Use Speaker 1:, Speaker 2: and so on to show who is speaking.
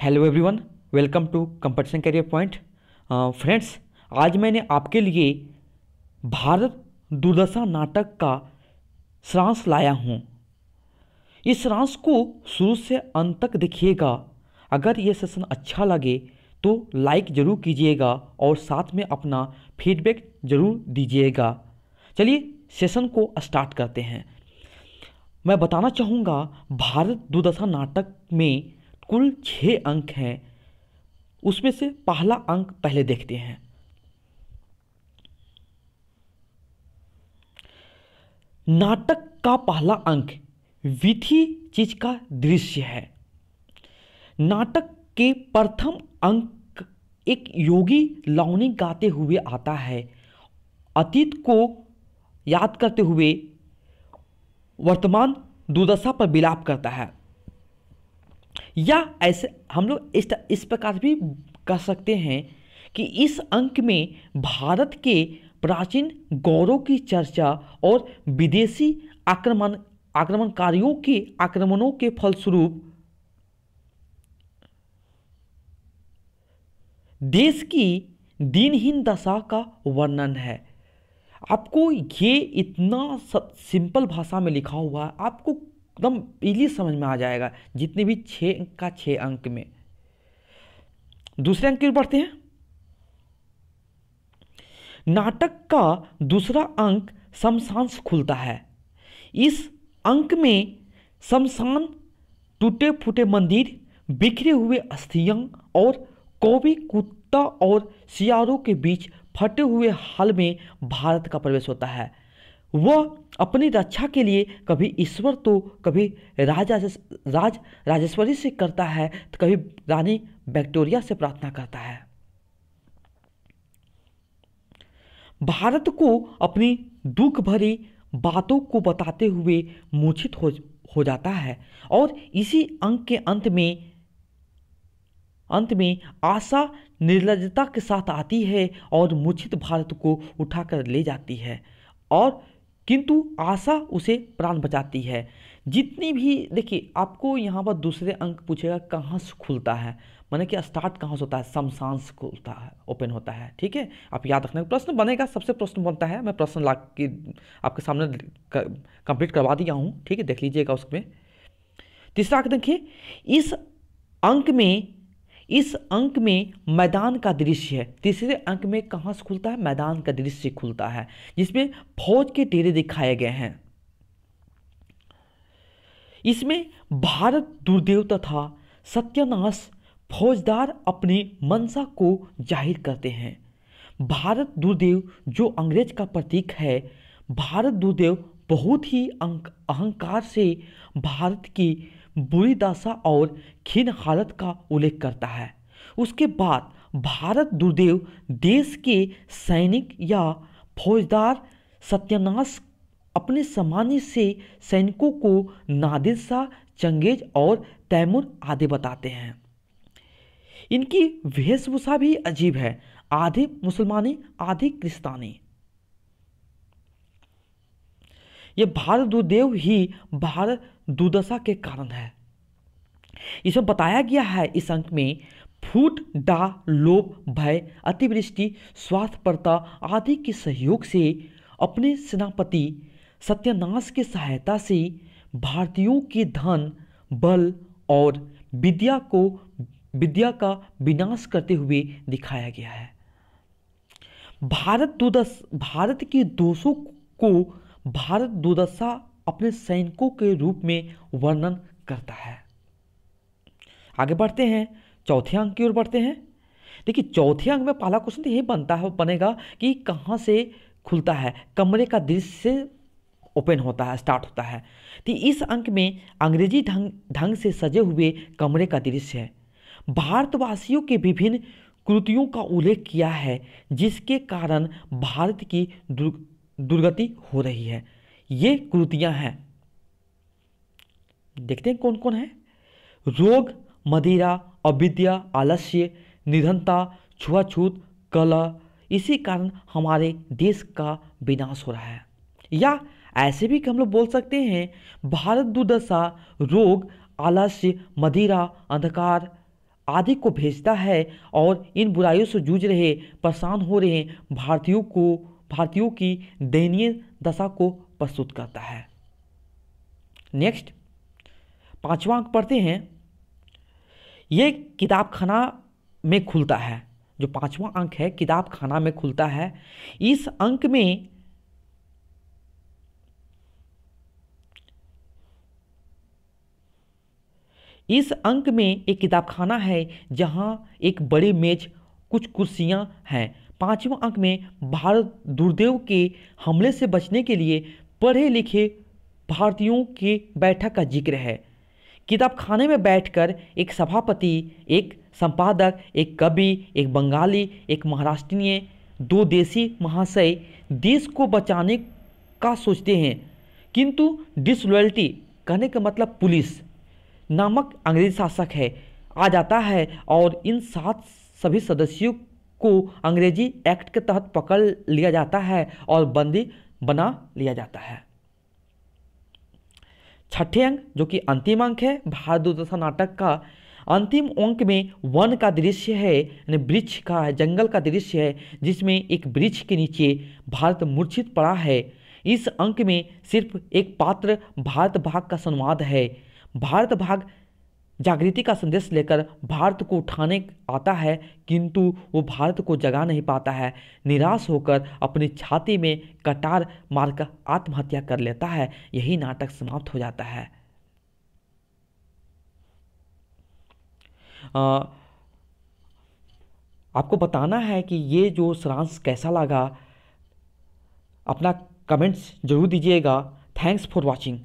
Speaker 1: Hello everyone, welcome to competition Career Point. Friends, आज मैंने आपके लिए भारत दुर्दशा नाटक का सारांश लाया हूँ। इस सारांश को शुरू से अंत तक देखिएगा। अगर ये सेशन अच्छा लगे तो लाइक ज़रूर कीजिएगा और साथ में अपना फीडबैक ज़रूर दीजिएगा। चलिए सेशन को स्टार्ट करते हैं। मैं बताना चाहूँगा, भारत दुर्दशा नाटक में कुल 6 अंक हैं। उसमें से पहला अंक पहले देखते हैं। नाटक का पहला अंक विधि चीज का दृश्य है। नाटक के प्रथम अंक एक योगी लावनी गाते हुए आता है, अतीत को याद करते हुए वर्तमान दुर्दशा पर विलाप करता है। या ऐसे हम लोग इस प्रकार भी कर सकते हैं कि इस अंक में भारत के प्राचीन गौरव की चर्चा और विदेशी आक्रमणकारियों के आक्रमणों के फलस्वरूप देश की दिनहीन दशा का वर्णन है। आपको ये इतना सिंपल भाषा में लिखा हुआ है, आपको एकदम इजीली समझ में आ जाएगा, जितने भी 6 का 6 अंक में। दूसरे अंक की ओर बढ़ते हैं। नाटक का दूसरा अंक शमशान से खुलता है। इस अंक में शमशान, टूटे फूटे मंदिर, बिखरे हुए अस्थियां और कौवे, कुत्ता और सियारों के बीच फटे हुए हाल में भारत का प्रवेश होता है। वह अपनी रक्षा के लिए कभी ईश्वर तो कभी राजेश्वरी से करता है, तो कभी रानी विक्टोरिया से प्रार्थना करता है। भारत को अपनी दुख भरी बातों को बताते हुए मूर्छित हो जाता है और इसी अंक के अंत में आशा निर्लजता के साथ आती है और मूर्छित भारत को उठाकर ले जाती है, और किंतु आशा उसे प्राण बचाती है। जितनी भी देखिए, आपको यहाँ पर दूसरे अंक पूछेगा कहाँ से खुलता है, माने कि स्टार्ट कहाँ से होता है, शमशान से खुलता है, ओपन होता है। ठीक है, आप याद रखना। प्रश्न बनेगा, सबसे प्रश्न बनता है। मैं प्रश्न ला के आपके सामने कंप्लीट करवा दिया हूँ। ठीक है, देख लीजिएगा उसमें। तीसरा अंक देखिए, इस अंक में मैदान का दृश्य है। तीसरे अंक में कहाँ से खुलता है, मैदान का दृश्य खुलता है, जिसमें फौज के डेरे दिखाए गए हैं। इसमें भारत दुर्देव तथा सत्यानाश फौजदार अपनी मंशा को जाहिर करते हैं। भारत दुर्देव जो अंग्रेज का प्रतीक है, भारत दुर्देव बहुत ही अहंकार से भारत की बुरी दशा और क्षीण हालत का उल्लेख करता है। उसके बाद भारत दुर्देव देश के सैनिक या फौजदार सत्यानाश अपने सामान्य से सैनिकों को नादिर शाह, चंगेज और तैमूर आदि बताते हैं। इनकी वेशभूषा भी अजीब है, आधे मुसलमानी आधे क्रिस्तानी। यह भारत दुर्देव ही भारत दुर्दशा के कारण है। इसमें बताया गया है, इस अंक में फूट, डाह, लोभ, भय, अतिवृष्टि, स्वार्थपरता आदि के सहयोग से अपने सेनापति सत्यानाश की सहायता से भारतीयों के धन, बल और विद्या का विनाश करते हुए दिखाया गया है। भारत के दोषों को भारत दुर्दशा अपने सैनिकों के रूप में वर्णन करता है। आगे बढ़ते हैं, चौथे अंक की ओर बढ़ते हैं। देखिए, चौथे अंक में पहला क्वेश्चन तो यही बनेगा कि कहाँ से खुलता है, कमरे का दृश्य से ओपन होता है, स्टार्ट होता है। तो इस अंक में अंग्रेजी ढंग से सजे हुए कमरे का दृश्य है। भारतवासियों के विभिन्न कृतियों का उल्लेख किया है, जिसके कारण भारत की दुर्गति हो रही है। ये कृतियां हैं, देखते हैं कौन कौन है। रोग, मदिरा, अविद्या, आलस्य, निधनता, छुआछूत, कलह, इसी कारण हमारे देश का विनाश हो रहा है। या ऐसे भी हम लोग बोल सकते हैं, भारत दुर्दशा रोग, आलस्य, मदिरा, अंधकार आदि को भेजता है और इन बुराइयों से जूझ रहे, परेशान हो रहे भारतीयों की दयनीय दशा को प्रस्तुत करता है। नेक्स्ट 5वां अंक पढ़ते हैं। ये किताबखाना में खुलता है। जो 5वां अंक है किताबखाना में खुलता है। इस अंक में एक किताबखाना है जहां एक बड़ी मेज, कुछ कुर्सियां हैं। 5वें अंक में भारत दुर्देव के हमले से बचने के लिए पढ़े लिखे भारतीयों की बैठक का जिक्र है। किताबखाने में बैठकर एक सभापति, एक संपादक, एक कवि, एक बंगाली, एक महाराष्ट्रीय, 2 देसी महाशय देश को बचाने का सोचते हैं, किंतु डिसलॉयल्टी, कहने का मतलब पुलिस नामक अंग्रेजी शासक है, आ जाता है और इन 7 सभी सदस्यों को अंग्रेजी एक्ट के तहत पकड़ लिया जाता है और बंदी बना लिया जाता है। 6ठे अंक जो कि अंतिम अंक है भारत दुर्दशा नाटक का, अंतिम अंक में वन का दृश्य है, यानी वृक्ष का, जंगल का दृश्य है, जिसमें एक वृक्ष के नीचे भारत मूर्छित पड़ा है। इस अंक में सिर्फ एक पात्र भारत भाग का संवाद है। भारत भाग जागृति का संदेश लेकर भारत को उठाने आता है, किंतु वो भारत को जगा नहीं पाता है। निराश होकर अपनी छाती में कटार मारकर आत्महत्या कर लेता है। यही नाटक समाप्त हो जाता है। आपको बताना है कि ये जो सारांश कैसा लगा, अपना कमेंट्स जरूर दीजिएगा। Thanks for watching.